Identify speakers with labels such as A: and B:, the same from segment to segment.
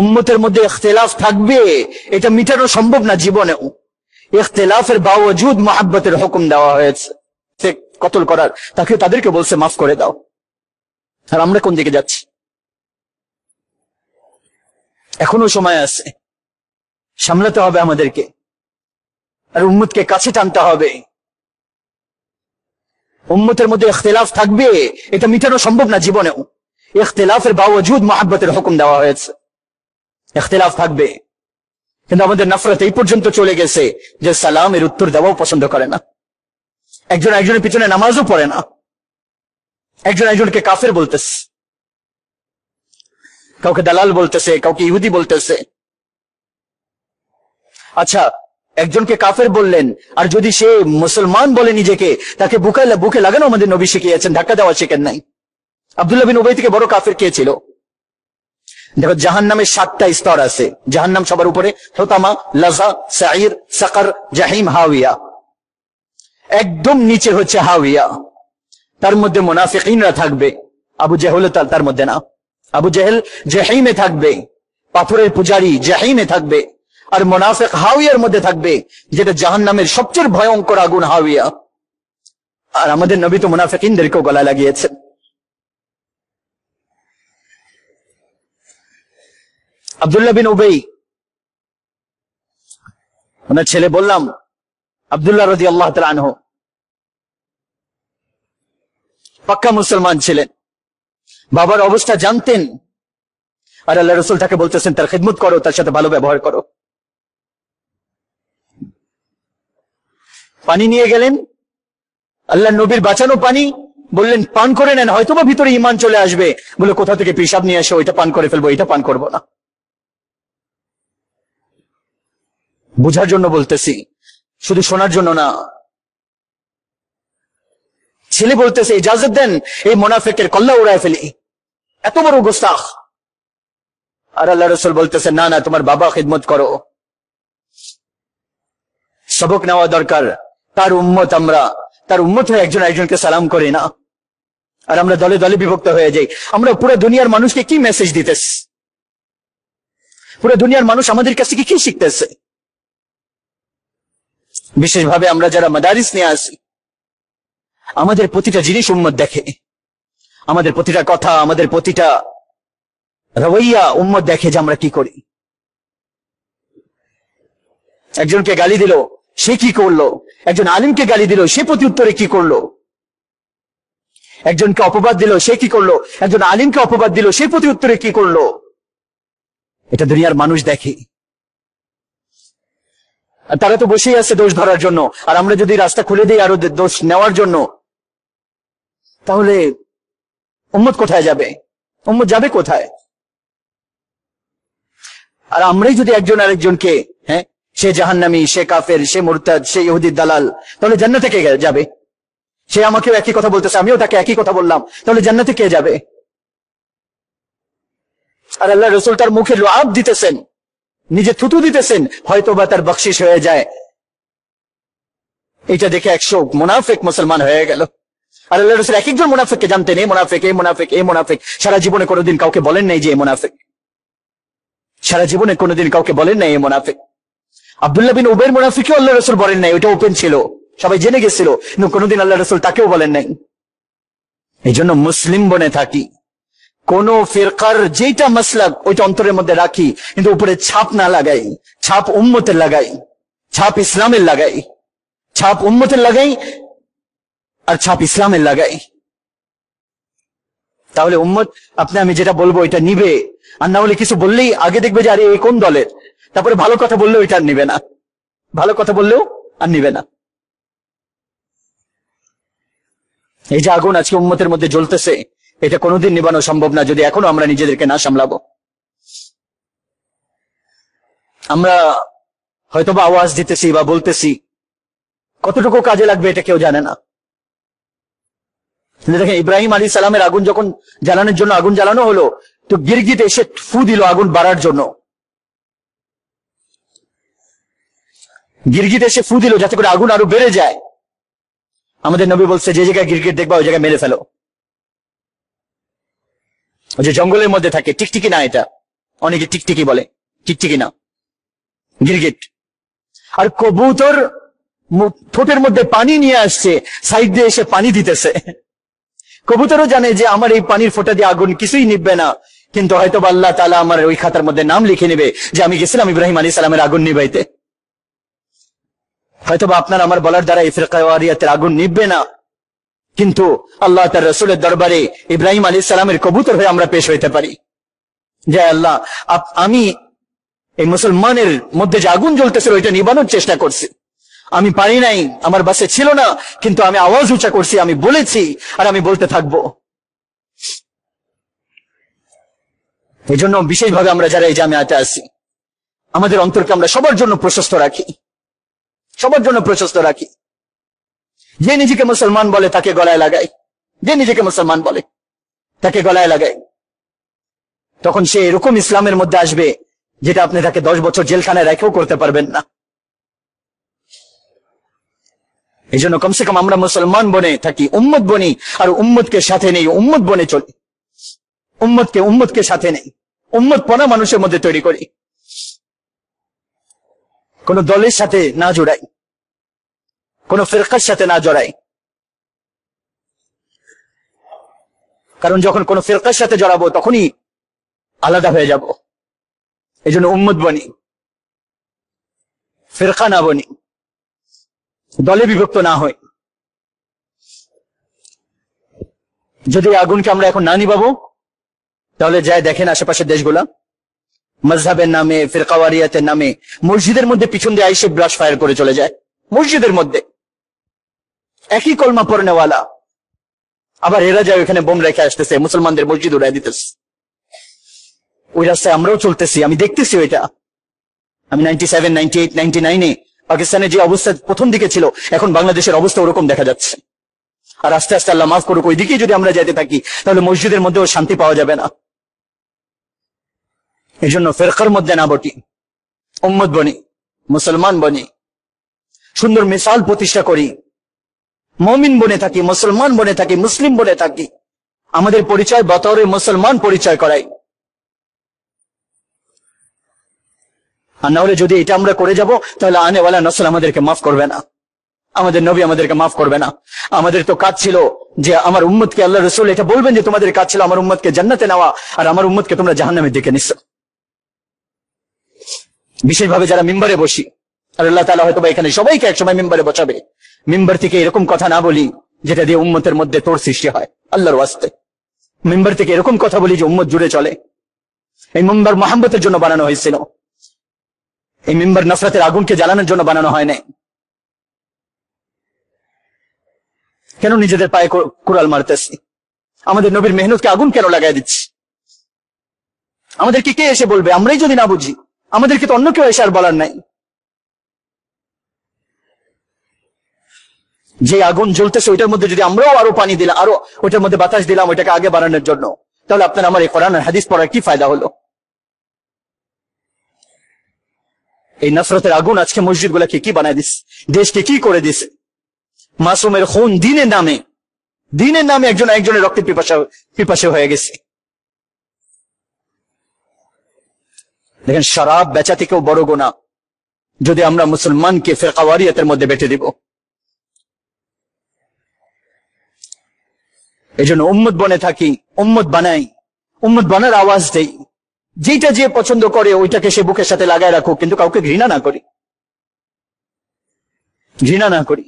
A: উম্মতের মধ্যে ইখতিলাফ থাকবে, এটা মিটানো সম্ভব না জীবনেও। ইখতিলাফের বাওয়াজুদ মুহাব্বতের হুকুম দেওয়া হয়েছে, সে কতল করার, তাদেরকে বলছে মাফ করে দাও। আর আমরা কোন দিকে যাচ্ছি? এখনো সময় আছে, সামলাতে হবে আমাদেরকে, আর উম্মতকে কাছে টানতে হবে। উম্মতের মধ্যে ইখতিলাফ থাকবে, এটা মিটানো সম্ভব না জীবনেও। ইখতিলাফের বাওয়াজুদ মুহাব্বতের হুকুম দেওয়া হয়েছে। ইখতিলাফ থাকবে, কিন্তু আমাদের নফরত এই পর্যন্ত চলে গেছে যে সালামের উত্তর দেওয়াও পছন্দ করে না। একজন একজনের পিছনে নামাজও পড়ে না, একজন একজনকে কাফের বলতেছে, কাউকে দালাল বলতেছে, কাউকে ইহুদি বলতেছে। আচ্ছা, একজনকে কাফের বললেন, আর যদি সে মুসলমান বলে নিজেকে, তাকে বুকে লাগানো আমাদের নবী শিখিয়েছেন, ধাক্কা দেওয়া শিখেন নাই। আব্দুল্লাহ বিন উবাই থেকে বড় কাফের কে ছিল? দেখো, জাহান্নামের 7টা স্তর আছে। জাহান্নাম সবার উপরে, হুতামা, লাযা, সাঈর, সাকার, জাহিম, হাওয়িয়া। একদম নিচে হচ্ছে হাওয়িয়া, তার মধ্যে মুনাফিকিনরা থাকবে। আবু জেহেল তার মধ্যে না, আবু জেহেল জাহিমে থাকবে, পাথরের পূজারী জাহিমে থাকবে, আর মুনাফিক হাওয়িয়ার মধ্যে থাকবে, যেটা জাহান্নামের সবচেয়ে ভয়ঙ্কর আগুন, হাওয়িয়া। আর আমাদের নবী তো মুনাফিকিনদেরকেও গলায় লাগিয়েছেন। আব্দুল্লাহ বিন উবাই, ওনার ছেলে বললাম আব্দুল্লাহ রাদিয়াল্লাহু তাআলা আনহু, পাক্কা মুসলমান ছিলেন, বাবার অবস্থা জানতেন, আর আল্লাহ রাসূল তাকে বলতেছেন তার খিদমত করো, তার সাথে ভালো ব্যবহার করো। পানি নিয়ে গেলেন, আল্লাহ নবীর বাঁচানো পানি, বললেন পান করে নেন, হয়তোবা ভিতরে ঈমান চলে আসবে। বলে কোথা থেকে পেশাব নিয়ে এসে ওইটা পান করে ফেলবো, এটা পান করবো না। বুঝার জন্য বলতেছি, শুধু শোনার জন্য না। ছেলে বলতেছে ইজাজত দেন, এই মুনাফিকের কল্লা উড়ায় ফেলি, এত বড় গোস্তাখ। আর আল্লাহ রাসূল বলতেছে না না, তোমার বাবা খিদমত করো। সবক নেওয়া দরকার। তার উম্মত আমরা, তার উম্মত হয়ে একজন একজনকে সালাম করি না, আর আমরা দলে দলে বিভক্ত হয়ে যাই। আমরা পুরো দুনিয়ার মানুষকে কি মেসেজ দিতেছি? পুরো দুনিয়ার মানুষ আমাদের কাছ থেকে কি শিখতেছে? বিশেষভাবে আমরা যারা মাদারিস নিয়ে আসি, আমাদের প্রতিটা জিনিস উম্মত দেখে, আমাদের প্রতিটা কথা, আমাদের প্রতিটা রওয়াইয়া উম্মত দেখে যে আমরা কি করি। একজনকে গালি দিল, সে কি করলো? একজন আলিমকে গালি দিল, সে প্রতি উত্তরে কি করলো? একজনকে অপবাদ দিল, সে কি করলো? একজন আলিমকে অপবাদ দিল, সে প্রতি উত্তরে কি করলো? এটা দুনিয়ার মানুষ দেখে। আর তারা তো বসেই আছে দোষ ধরার জন্য, আর আমরা যদি রাস্তা খুলে দিই আরো দোষ নেওয়ার জন্য, তাহলে উম্মত কোথায় যাবে? উম্মত যাবে কোথায়? আর আমরাই যদি একজন আরেকজনকে, হ্যাঁ সে জাহান্নামী, সে কাফের, সে মুরতাদ, সে ইহুদির দালাল, তাহলে জান্নাতে কে যাবে? সে আমাকেও একই কথা বলতেছে, আমিও তাকে একই কথা বললাম, তাহলে জান্নাতে কে যাবে? আর আল্লাহ রাসূল তার মুখে লুআব দিতেছেন, নিজে থুতু দিতেছেন, হয়তো বা তার বকশিশ হয়ে যায়। এটা দেখে 100 মুনাফিক মুসলমান হয়ে গেল। আর আল্লাহ রাসূল এক একজন মুনাফিককে জানতেন, এই মুনাফিক, এই মুনাফিক, এই মুনাফিক। সারা জীবনে কোনোদিন কাউকে বলেন নাই যে এই মুনাফিক, সারা জীবনে কোনোদিন কাউকে বলেন নাই এই মুনাফিক। আব্দুল্লাহ বিন উবাইর মুনাফিকও আল্লাহ রাসূল বলেন নাই, ওটা ওপেন ছিল, সবাই জেনে গেছিল, কিন্তু কোনোদিন আল্লাহ রাসূল তাকেও বলেন নাই। এই জন্য মুসলিম বনে থাকি, কোন ফিরকার যেটা মাসলাক ওইটা অন্তরের মধ্যে রাখি, কিন্তু উপরে ছাপ না লাগাই। ছাপ উম্মতের লাগাই, ছাপ ইসলামের লাগাই, ছাপ উম্মতের লাগাই, আর ছাপ ইসলামের লাগাই। তাহলে উম্মত আপনি আমি যেটা বলবো এটা নিবে, আর না হলে কিছু বললেই আগে দেখবে যে আরে এই কোন দলের, তারপরে ভালো কথা বললেও এটা আর নিবে না, ভালো কথা বললেও আর নিবে না। এই যে আগুন আজকে উম্মতের মধ্যে জ্বলতেছে, এটা কোনোদিন নিবানো সম্ভব না যদি এখনো আমরা নিজেদেরকে না সামলাবো। আমরা হয়তোবা আওয়াজ দিতেছি বা বলতেছি, কতটুকু কাজে লাগবে এটা কেউ জানে না। দেখেন, ইব্রাহিম আলী সালামের আগুন যখন জ্বালানোর জন্য আগুন জ্বালানো হলো, তো গিরগিট এসে ফু দিল আগুন বাড়ার জন্য। গিরগিট এসে ফু দিল যাতে করে আগুন আরো বেড়ে যায়। আমাদের নবী বলছে যে জায়গায় গিরগিট দেখবা ওই জায়গায় মেরে ফেলো। ওই যে জঙ্গলের মধ্যে থাকে, টিকটিকি না এটা, অনেকে টিকটিকি বলে, টিকটিকি না, গিরগিট। আর কবুতর ঠোঁটের মধ্যে পানি নিয়ে আসছে, সাইড দিয়ে এসে পানি দিতেছে। কবুতরও জানে যে আমার এই পানির ফোঁটা দিয়ে আগুন কিছুই নিববে না, কিন্তু হয়তো আল্লাহ তাআলা আমার ওই খাতার মধ্যে নাম লিখে নেবে যে আমি গেছিলাম ইব্রাহিম আলাইহিস সালামের আগুন নিবাইতে। হয়তোবা আপনার আমার বলার দ্বারা এই ফিরকাওয়ারিয়াতের আগুন নিববে না, কিন্তু আল্লাহ তার রাসূলের দরবারে ইব্রাহিম আলাইহিস সালামের কবুতর হয়ে আমরা পেশ হইতে পারি যে আল্লাহ, আমি এই মুসলমানের মধ্যে যে আগুন জ্বলতেছিল ওইটা নিবানোর চেষ্টা করছি, আমি পারি নাই, আমার বাসে ছিল না, কিন্তু আমি আওয়াজ উঁচা করছি, আমি বলেছি, আর আমি বলতে থাকবো। এই জন্য বিশেষভাবে আমরা যারা এই জামিয়াতে আছি, আমাদের অন্তরকে আমরা সবার জন্য প্রশস্ত রাখি, সবার জন্য প্রশস্ত রাখি। যে নিজেকে মুসলমান বলে তাকে গলায় লাগাই, যে নিজেকে মুসলমান বলে তাকে গলায় লাগাই, তখন সে এরকম ইসলামের মধ্যে আসবে যেটা আপনি তাকে 10 বছর জেলখানায় রেখেও করতে পারবেন না। এই জন্য কমসে কম আমরা মুসলমান বনে থাকি, উম্মত বনি, আর উম্মতকে সাথে নেই, উম্মত বনে চলি, উম্মতকে সাথে নেই, উম্মত পনা মানুষের মধ্যে তৈরি করি, কোন দলের সাথে না জড়াই, কোন ফিরকার সাথে না জড়াই। কারণ যখন কোন ফিরকার সাথে জড়াবো তখনই আলাদা হয়ে যাব। এই জন্য উম্মত বনি, ফিরকা না বনি, দলে বিভক্ত না হয়। যদি আগুনকে আমরা এখন না নিবাবো, তাহলে যাই দেখেন আশেপাশের দেশগুলা মজহাবের নামে, ফিরকাওয়ারিয়াতের নামে মসজিদের মধ্যে পিছন দিয়ে আইসে ব্রাশ ফায়ার করে চলে যায়। মসজিদের মধ্যে একই কলমা পড়নেওয়ালা, আবার এরা যায় ওখানে বোম রেখে আসতেছে, মুসলমানদের মসজিদ উড়াই দিতেছে। ওই রাস্তায় আমরাও চলতেছি, আমি দেখতেছি ওইটা। আমি 97, 98, 99-এ পাকিস্তানের যে অবস্থা প্রথম দিকে ছিল, এখন বাংলাদেশের অবস্থা ওরকম দেখা যাচ্ছে। আর আস্তে আস্তে আল্লাহ মাফ করুক, ওই দিকেই যদি আমরা যেতে থাকি তাহলে মসজিদের মধ্যেও শান্তি পাওয়া যাবে না। এই জন্য ফিরকার মধ্যে না বটি, উম্মত বনি, মুসলমান বনি, সুন্দর মিসাল প্রতিষ্ঠা করি, মুমিন বনে থাকি, মুসলমান বনে থাকি, মুসলিম বনে থাকি, আমাদের পরিচয় বতরে মুসলমান পরিচয় করাই। আর না হলে যদি এটা আমরা করে যাব তাহলে আনেওয়ালা নসল আমাদেরকে মাফ করবে না, আমাদের নবী আমাদেরকে মাফ করবে না। আমাদের তো কাজ ছিল যে আমার উম্মতকে, আল্লাহ রাসূল এটা বলবেন যে তোমাদের কাজ ছিল আমার উম্মতকে জান্নাতে নেওয়া, আর আমার উম্মতকে তোমরা জাহান্নামের দিকে নিচ্ছ। বিশেষভাবে যারা মিম্বারে বসি, আর আল্লাহ তাআলা হয়তো এখানে সবাইকে একসময় মিম্বারে বসাবে, মিম্বার থেকে এরকম কথা না বলি যেটা দিয়ে উম্মতের মধ্যে তোর সৃষ্টি হয়। আল্লাহর ওয়াস্তে মিম্বার থেকে এরকম কথা বলি যে উম্মত জুড়ে চলে। এই মিম্বার মুহাব্বতের জন্য বানানো হয়েছিল, এই মিম্বার নফরতের আগুনকে জ্বালানোর জন্য বানানো হয় না। কেন নিজেদের পায়ে কুড়াল মারতেছি? আমাদের নবীর মেহনতকে আগুন কেন লাগাই দিচ্ছি? আমাদেরকে কে এসে বলবে? আমরাই যদি না বুঝি, আমাদেরকে তো অন্য কেউ এসে আর বলার নাই। যে আগুন জ্বলতেছে ওইটার মধ্যে যদি আমরাও আরো পানি দিলাম, আরো ওইটার মধ্যে বাতাস দিলাম ওইটাকে আগে বাড়ানোর জন্য, তাহলে আপনার আমার এই কোরআন আর হাদিস পড়ার কি ফায়দা হলো? এই নফরতের আগুন আজকে মসজিদ গুলাকে কি বানায় দিচ্ছে, দেশকে কি করে দিছে। মাসুমের খুন দিনের নামে একজনের রক্তের পিপাসা হয়ে গেছে। দেখেন, শরাব বেচা থেকেও বড় গুনাহ যদি আমরা মুসলমানকে ফিরকাওয়ারিয়াতের মধ্যে বেটে দিব। এই জন্য উম্মত বনে থাকি, উম্মত বানাই, উম্মত বানার আওয়াজ দেই। যেটা যে পছন্দ করে ওইটাকে সে বুকের সাথে লাগায় রাখো, কিন্তু কাউকে ঘৃণা না করি, ঘৃণা না করি।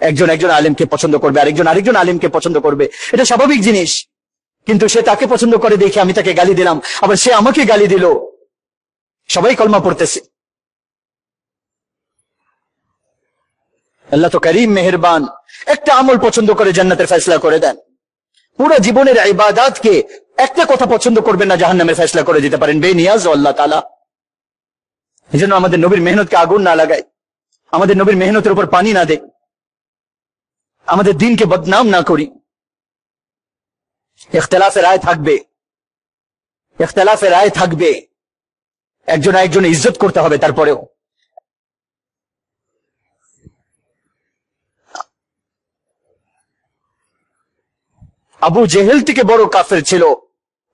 A: একজন আলেমকে পছন্দ করবে, আরেকজন আলেমকে পছন্দ করবে, এটা স্বাভাবিক জিনিস। কিন্তু সে তাকে পছন্দ করে দেখে আমি তাকে গালি দিলাম, আবার সে আমাকে গালি দিল, সবাই কলমা পড়তেছে। আল্লাহ তো করিম, মেহেরবান, একটা আমল পছন্দ করে জান্নাতের ফয়সালা করে দেন। পুরো জীবনের ইবাদতকে একটা কথা পছন্দ করবেন না, জাহান্নামের ফয়সালা করে দিতে পারেন বেনিয়াজ আল্লাহ তাআলা। এজন্য আমাদের নবীর মেহনতকে আগুন না লাগাই, আমাদের নবীর মেহনতের উপর পানি না দেই, আমাদের দিনকে বদনাম না করি। ইখতিলাফের রায় থাকবে, একজন একজনের ইজ্জত করতে হবে। তারপরেও আবু জেহেল থেকে বড় কাফের ছিল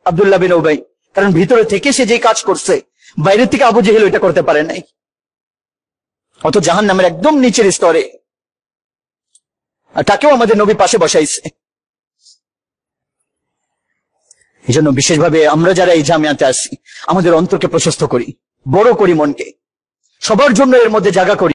A: আব্দুল্লাহ বিন উবাই, কারণ ভিতরে থেকে সে যে কাজ করছে, বাইরের থেকে আবু জেহেল এটা করতে পারে নাই। অত জাহান্নামের একদম নিচের স্তরে, আর তাকেও আমাদের নবী পাশে বসাইছে। এই জন্য বিশেষভাবে আমরা যারা এই জামিয়াতে আসি, আমাদের অন্তরকে প্রশস্ত করি, বড় করি, মনকে সবার জন্য এর মধ্যে জায়গা করি।